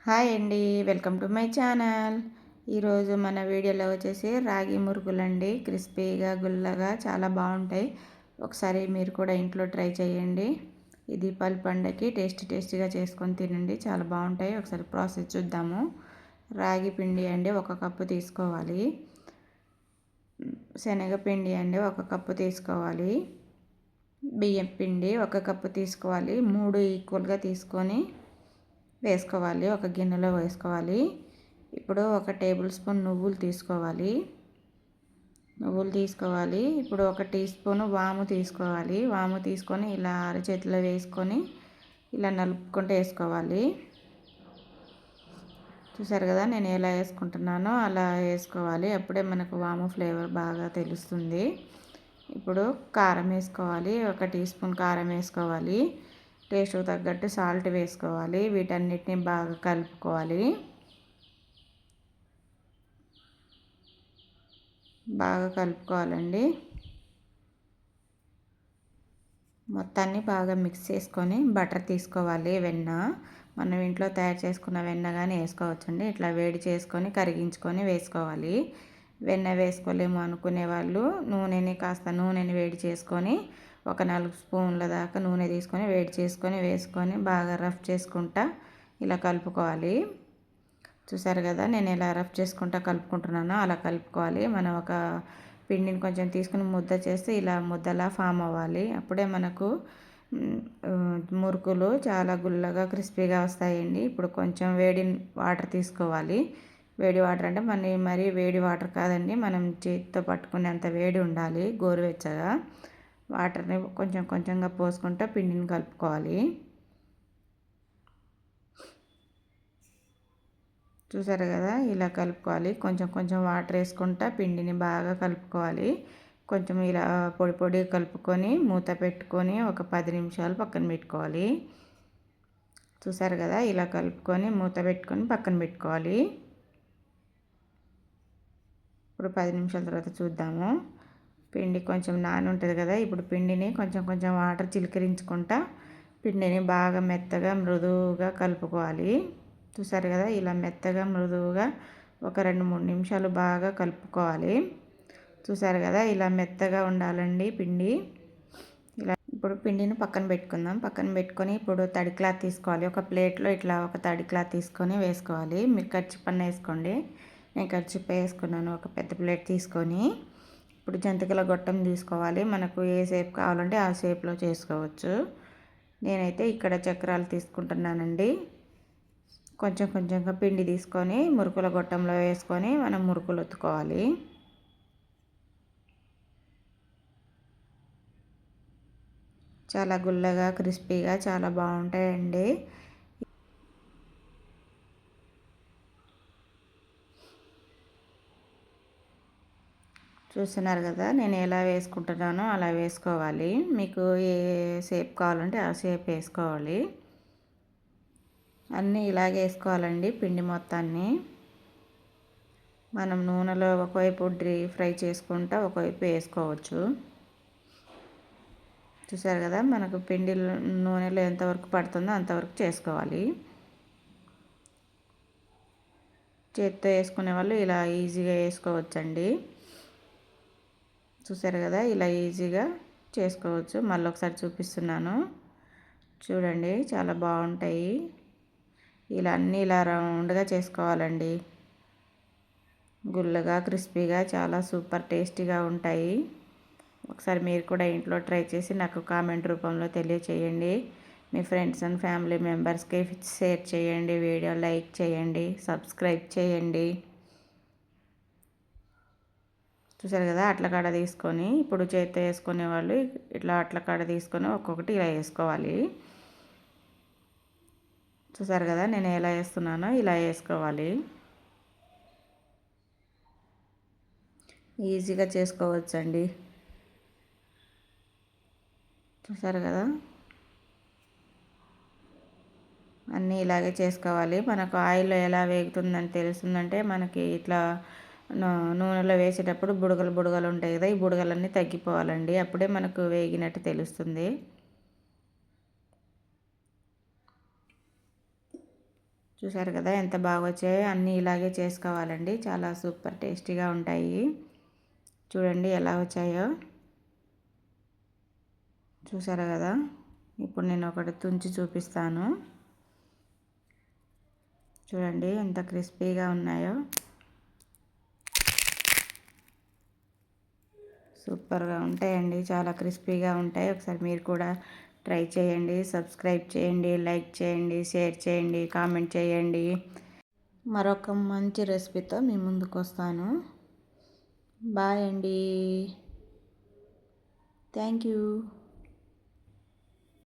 Hi అండి, welcome to my channel. ఈరోజు మన వీడియోలో వచ్చేసి రాగి మురుకులండి. క్రిస్పీగా గుల్లగా చాలా బాగుంటాయి. ఒకసారి మీరు కూడా ఇంట్లో ట్రై చేయండి. ఈ దీపావళి పండగకి టేస్టీగా చేసుకొని తినండి, చాలా బాగుంటాయి. ఒకసారి ప్రాసెస్ చూద్దాము. రాగి పిండి అండి 1 కప్పు తీసుకోవాలి. శనగపిండి అండి 1 కప్పు తీసుకోవాలి. బియ్యం పిండి 1 కప్పు తీసుకోవాలి. 3 ఈక్వల్గా తీసుకొని వేసుకోవాలి, ఒక గిన్నెలో వేసుకోవాలి. ఇప్పుడు 1 టేబుల్ స్పూన్ నువ్వులు తీసుకోవాలి. ఇప్పుడు 1 టీ స్పూను వాము తీసుకోవాలి. వాము తీసుకొని ఇలా అరచేతిలో వేసుకొని ఇలా నలుపుకుంటూ వేసుకోవాలి. చూసారు కదా, నేను ఎలా వేసుకుంటున్నానో అలా వేసుకోవాలి. అప్పుడే మనకు వాము ఫ్లేవర్ బాగా తెలుస్తుంది. ఇప్పుడు కారం వేసుకోవాలి. 1 టీ స్పూన్ కారం వేసుకోవాలి. టేస్ట్ తగ్గట్టు సాల్ట్ వేసుకోవాలి. వీటన్నిటిని బాగా కలుపుకోవాలి. బాగా కలుపుకోవాలండి. మొత్తాన్ని బాగా మిక్స్ చేసుకొని బటర్ తీసుకోవాలి. వెన్న మనం ఇంట్లో తయారు చేసుకున్న వెన్న కానీ వేసుకోవచ్చండి. ఇట్లా వేడి చేసుకొని కరిగించుకొని వేసుకోవాలి. వెన్న వేసుకోలేము అనుకునే వాళ్ళు నూనెని వేడి చేసుకొని 4 స్పూన్ల దాకా నూనె తీసుకొని వేడి చేసుకొని వేసుకొని బాగా రఫ్ చేసుకుంటా ఇలా కలుపుకోవాలి. చూసారు కదా, నేను ఎలా రఫ్ చేసుకుంటా కలుపుకుంటున్నానో అలా కలుపుకోవాలి. మనం ఒక పిండిని కొంచెం తీసుకుని ముద్ద చేస్తే ఇలా ముద్దలా ఫామ్ అవ్వాలి. అప్పుడే మనకు మురుకులు చాలా గుల్లగా క్రిస్పీగా వస్తాయండి. ఇప్పుడు కొంచెం వేడి వాటర్ తీసుకోవాలి. వేడి వాటర్ అంటే మరీ వేడి వాటర్ కాదండి, మనం చేతితో పట్టుకునేంత వేడి ఉండాలి. గోరువెచ్చగా వాటర్ని కొంచెంగా పోసుకుంటూ పిండిని కలుపుకోవాలి. చూసారు కదా, ఇలా కలుపుకోవాలి. కొంచెం వాటర్ వేసుకుంటా పిండిని బాగా కలుపుకోవాలి. కొంచెం ఇలా పొడి కలుపుకొని మూత పెట్టుకొని ఒక 10 నిమిషాలు పక్కన పెట్టుకోవాలి. చూసారు కదా, ఇలా కలుపుకొని మూత పెట్టుకొని పక్కన పెట్టుకోవాలి. ఇప్పుడు 10 నిమిషాల తర్వాత చూద్దాము. పిండి కొంచెం నాని ఉంటుంది కదా, ఇప్పుడు పిండిని కొంచెం వాటర్ చిలకరించుకుంటా పిండిని బాగా మెత్తగా మృదువుగా కలుపుకోవాలి. చూసారు కదా, ఇలా మెత్తగా మృదువుగా ఒక 2-3 నిమిషాలు బాగా కలుపుకోవాలి. చూసారు కదా, ఇలా మెత్తగా ఉండాలండి పిండి. ఇలా ఇప్పుడు పిండిని పక్కన పెట్టుకుందాం. పక్కన పెట్టుకొని ఇప్పుడు తడి క్లాత్ తీసుకోవాలి. ఒక ప్లేట్లో ఇట్లా ఒక తడి క్లాత్ తీసుకొని వేసుకోవాలి. మీరు కర్చీఫ్ అన్న వేసుకోండి. నేను కర్చీఫ్ వేసుకున్నాను. ఒక పెద్ద ప్లేట్ తీసుకొని ఇప్పుడు జంతికల గొట్టం తీసుకోవాలి. మనకు ఏ షేప్ కావాలంటే ఆ షేప్లో చేసుకోవచ్చు. నేనైతే ఇక్కడ చక్రాలు తీసుకుంటున్నానండి. కొంచెంగా పిండి తీసుకొని మురుకుల గొట్టంలో వేసుకొని మనం మురుకులు ఒత్తుకోవాలి. చాలా గుల్లగా క్రిస్పీగా చాలా బాగుంటాయండి. చూస్తున్నారు కదా, నేను ఎలా వేసుకుంటున్నానో అలా వేసుకోవాలి. మీకు ఏ షేప్ కావాలంటే ఆ షేప్ వేసుకోవాలి. అన్నీ ఇలాగే వేసుకోవాలండి. పిండి మొత్తాన్ని మనం నూనెలో ఒకవైపు ఫ్రై చేసుకుంటా ఒకవైపు వేసుకోవచ్చు. చూసారు కదా, మనకు పిండి నూనెలో ఎంతవరకు పడుతుందో అంతవరకు చేసుకోవాలి. చేతితో వేసుకునే వాళ్ళు ఇలా ఈజీగా వేసుకోవచ్చండి. చూసారు కదా, ఇలా ఈజీగా చేసుకోవచ్చు. మళ్ళీ ఒకసారి చూపిస్తున్నాను చూడండి, చాలా బాగుంటాయి. ఇలా రౌండ్గా చేసుకోవాలండి. గుల్లగా క్రిస్పీగా చాలా సూపర్ టేస్టీగా ఉంటాయి. ఒకసారి మీరు కూడా ఇంట్లో ట్రై చేసి నాకు కామెంట్ రూపంలో తెలియచేయండి. మీ ఫ్రెండ్స్ అండ్ ఫ్యామిలీ మెంబర్స్కి షేర్ చేయండి. వీడియో లైక్ చేయండి, సబ్స్క్రైబ్ చేయండి. చూసారు కదా, అట్లకాడ తీసుకొని ఇప్పుడు చేతితో వేసుకునే వాళ్ళు ఇట్లా అట్లకాడ తీసుకొని ఒక్కొక్కటి ఇలా వేసుకోవాలి. చూసారు కదా, నేను ఎలా వేస్తున్నానో ఇలా వేసుకోవాలి. ఈజీగా చేసుకోవచ్చండి. చూసారు కదా, అన్నీ ఇలాగే చేసుకోవాలి. మనకు ఆయిల్లో ఎలా వేగుతుందని తెలుస్తుందంటే మనకి ఇట్లా నూనెలో వేసేటప్పుడు బుడగలు ఉంటాయి కదా, ఈ బుడగలన్నీ తగ్గిపోవాలండి. అప్పుడే మనకు వేగినట్టు తెలుస్తుంది. చూసారు కదా ఎంత బాగా వచ్చాయో. అన్నీ ఇలాగే చేసుకోవాలండి, చాలా సూపర్ టేస్టీగా ఉంటాయి. చూడండి ఎలా వచ్చాయో, చూసారు కదా. ఇప్పుడు నేను ఒకటి తుంచి చూపిస్తాను. చూడండి ఎంత క్రిస్పీగా ఉన్నాయో, సూపర్గా ఉంటాయండి, చాలా క్రిస్పీగా ఉంటాయి. ఒకసారి మీరు కూడా ట్రై చేయండి. సబ్స్క్రైబ్ చేయండి, లైక్ చేయండి, షేర్ చేయండి, కామెంట్ చేయండి. మరొక మంచి రెసిపీతో మీ ముందుకు వస్తాను. బాయ్ అండి. Thank you.